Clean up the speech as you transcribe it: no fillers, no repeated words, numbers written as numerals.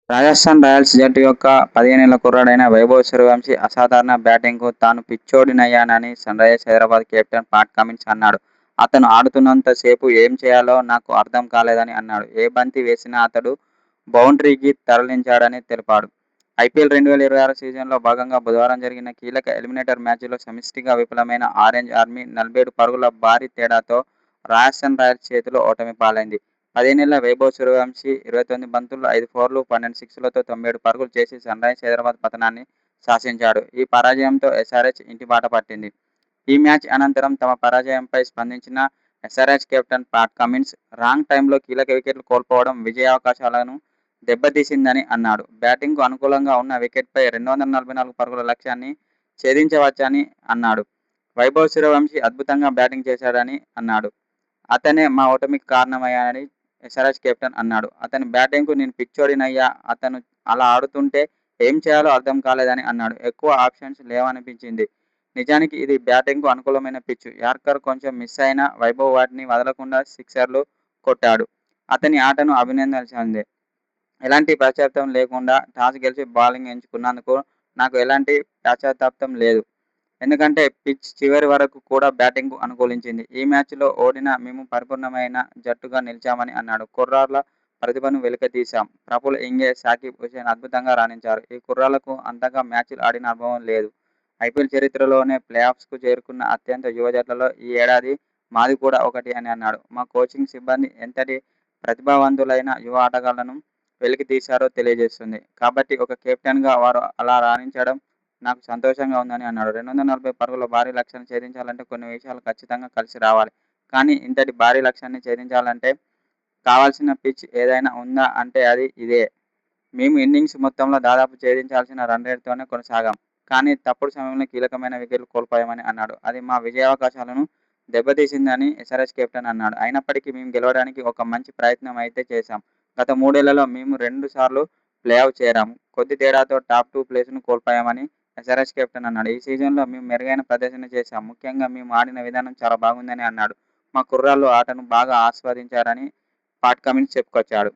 Rajasthan Royals జట్టు యొక్క 15 ఏళ్ల కుర్రాడైన వైభవ్ సూర్యవంశీ అసాధారణ బ్యాటింగ్‌కు తాను పిచ్చోడినయ్యానని Sunrisers Hyderabad captain Pat Cummins అన్నాడు. అతను ఆడుతున్నంత సేపు ఏం చేయాలో నాకు అర్థం కాలేదని అన్నాడు. ఏ బంతి వేసినా అతడు బౌండరీకి తరలించాడని తెలిపాడు. ఐపీఎల్ 2026 సీజన్‌లో భాగంగా బుధవారం జరిగిన కీలక ఎలిమినేటర్ మ్యాచ్‌లో సమిష్టిగా విఫలమైన ఆరెంజ్ ఆర్మీ 47 పరుగుల భారీ తేడాతో రాజస్థాన్ రాయల్స్ చేతిలో ఓటమి పాలైంది. 15 ఏళ్ల వైభవ్ సూర్యవంశీ 29 బంతుల్లో 5 ఫోర్లు, 12 సిక్సర్లతో 97 పరుగులు చేసి సన్‌రైజర్స్ హైదరాబాద్ పతనాన్ని శాసించాడు. ఈ పరాజయంతో ఎస్ఆర్హెచ్ ఇంటిబాట పట్టింది. ఈ మ్యాచ్ అనంతరం తమ పరాజయంపై స్పందించిన SRH captain Pat Cummins wrong టైమ్‌లో కీలక వికెట్లు కోల్పోవడం విజయావకాశాలను దెబ్బతీసిందని అన్నాడు. బ్యాటింగ్‌కు అనుకూలంగా ఉన్న వికెట్‌పై 244 పరుగుల లక్ష్యాన్ని ఛేదించవచ్చని అన్నాడు. వైభవ్ సూర్యవంశీ అద్భుతంగా బ్యాటింగ్ చేశాడని అన్నాడు. అతనే మా ఓటమికి కారణమయ్యాడని ఎస్ఆర్హెచ్ కెప్టెన్ అన్నాడు. అతని బ్యాటింగ్‌కు నేను పిచ్చోడినయ్యా. అతను అలా ఆడుతుంటే ఏం చేయాలో అర్థం కాలేదని అన్నాడు. ఎక్కువ ఆప్షన్స్ లేవనిపించింది. నిజానికి ఇది బ్యాటింగ్‌కు అనుకూలమైన పిచ్. యార్కర్ కొంచెం మిస్ అయినా వైభవ్ వాటిని వదలకుండా సిక్సర్లు కొట్టాడు. అతని ఆటను అభినందించాల్సిందే. ఎలాంటి పశ్చాత్తాపం లేకుండా టాస్ గెలిచి బౌలింగ్ ఎంచుకున్నందుకు నాకు ఎలాంటి పశ్చాత్తాపం లేదు. ఎందుకంటే పిచ్ చివరి వరకు కూడా బ్యాటింగ్‌కు అనుకూలించింది. ఈ మ్యాచ్‌లో ఓడినా మేము పరిపూర్ణమైన జట్టుగా నిలిచామని అన్నాడు. కుర్రాళ్ల ప్రతిభను వెలికితీశాం. ప్రఫుల్ ఇంగే, షాకిబ్ హుసేన్ అద్భుతంగా రాణించారు. ఈ కుర్రాళ్లకు అంతగా మ్యాచ్లు ఆడిన అనుభవం లేదు. ఐపీఎల్ చరిత్రలోనే ప్లేఆఫ్స్‌కు చేరుకున్న అత్యంత యువ జట్లలో ఈ ఏడాది మాది కూడా ఒకటి అని అన్నాడు. మా కోచింగ్ సిబ్బంది ఎంతటి ప్రతిభావంతులైన యువ ఆటగాళ్లను వెలికితీశారో తెలియజేస్తుంది. కాబట్టి ఒక కెప్టెన్‌గా వారు అలా రాణించడం నాకు సంతోషంగా ఉందని అన్నాడు. 240 పరుగుల భారీ లక్ష్యాన్ని ఛేదించాలంటే కొన్ని విషయాలు ఖచ్చితంగా కలిసి రావాలి. కానీ ఇంతటి భారీ లక్ష్యాన్ని ఛేదించాలంటే కావాల్సిన పిచ్ ఏదైనా ఉందా అంటే అది ఇదే. మేము ఇన్నింగ్స్ మొత్తంలో దాదాపు ఛేదించాల్సిన రన్ రేట్‌తోనే కొనసాగాం. కానీ తప్పుడు సమయంలో కీలకమైన వికెట్లు కోల్పోయామని అన్నాడు. అది మా విజయావకాశాలను దెబ్బతీసిందని ఎస్ఆర్హెచ్ కెప్టెన్ అన్నాడు. అయినప్పటికీ మేము గెలవడానికి ఒక మంచి ప్రయత్నం అయితే చేశాం. గత 3 ఏళ్లలో మేము 2 సార్లు ప్లేఆఫ్ చేరాము. కొద్ది తేడాతో టాప్ 2 ప్లేస్‌ను కోల్పోయామని ఎస్ఆర్హెచ్ కెప్టెన్ అన్నాడు. ఈ సీజన్‌లో మేము మెరుగైన ప్రదర్శన చేశాం. ముఖ్యంగా మేము ఆడిన విధానం చాలా బాగుందని అన్నాడు. మా కుర్రాళ్లు ఆటను బాగా ఆస్వాదించారని పాట్ కమిన్స్ చెప్పుకొచ్చాడు.